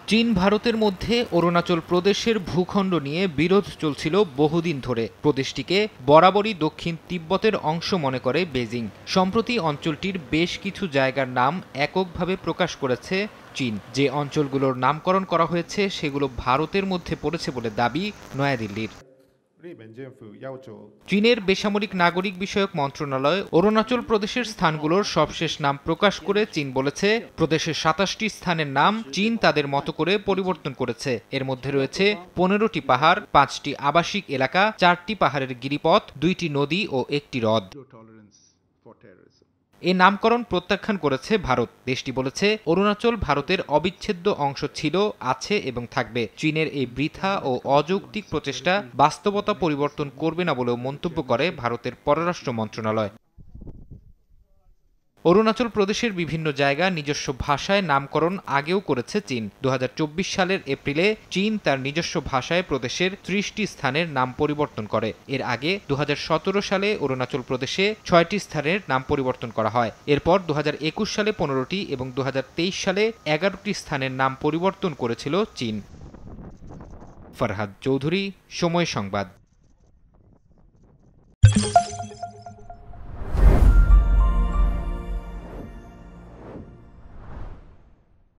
চীন ভারতের মধ্যে অরুণাচল প্রদেশের ভূখণ্ড নিয়ে বিরোধ চলছিল বহুদিন ধরে। প্রদেশটিকে বরাবরই দক্ষিণ তিব্বতের অংশ মনে করে বেজিং। সম্প্রতি অঞ্চলটির বেশ কিছু জায়গার নাম এককভাবে প্রকাশ করেছে চীন। যে অঞ্চলগুলোর নামকরণ করা হয়েছে সেগুলো ভারতের মধ্যে পড়েছে বলে দাবি নয়াদিল্লির। চীনের বেসামরিক নাগরিক বিষয়ক মন্ত্রণালয় অরুণাচল প্রদেশের স্থানগুলোর সবশেষ নাম প্রকাশ করে চীন বলেছে, প্রদেশের ২৭টি স্থানের নাম চীন তাদের মতো করে পরিবর্তন করেছে। এর মধ্যে রয়েছে ১৫টি পাহাড়, ৫টি আবাসিক এলাকা, ৪টি পাহাড়ের গিরিপথ, ২টি নদী ও ১টি হ্রদ। এ নামকরণ প্রত্যাখ্যান করেছে ভারত। দেশটি বলেছে, অরুণাচল ভারতের অবিচ্ছেদ্য অংশ ছিল, আছে এবং থাকবে। চীনের এই বৃথা ও অযৌক্তিক প্রচেষ্টা বাস্তবতা পরিবর্তন করবে না বলেও মন্তব্য করে ভারতের পররাষ্ট্র মন্ত্রণালয়। অরুণাচল প্রদেশের বিভিন্ন জায়গা নিজস্ব ভাষায় নামকরণ আগেও করেছে চীন। ২০২৪ সালের এপ্রিলে চীন তার নিজস্ব ভাষায় প্রদেশের ৩০টি স্থানের নাম পরিবর্তন করে। এর আগে ২০১৭ সালে অরুণাচল প্রদেশে ৬টি স্থানের নাম পরিবর্তন করা হয়। এরপর ২০২১ সালে ১৫টি এবং ২০২৩ সালে ১১টি স্থানের নাম পরিবর্তন করেছিল চীন। ফরহাদ চৌধুরী, সময় সংবাদ।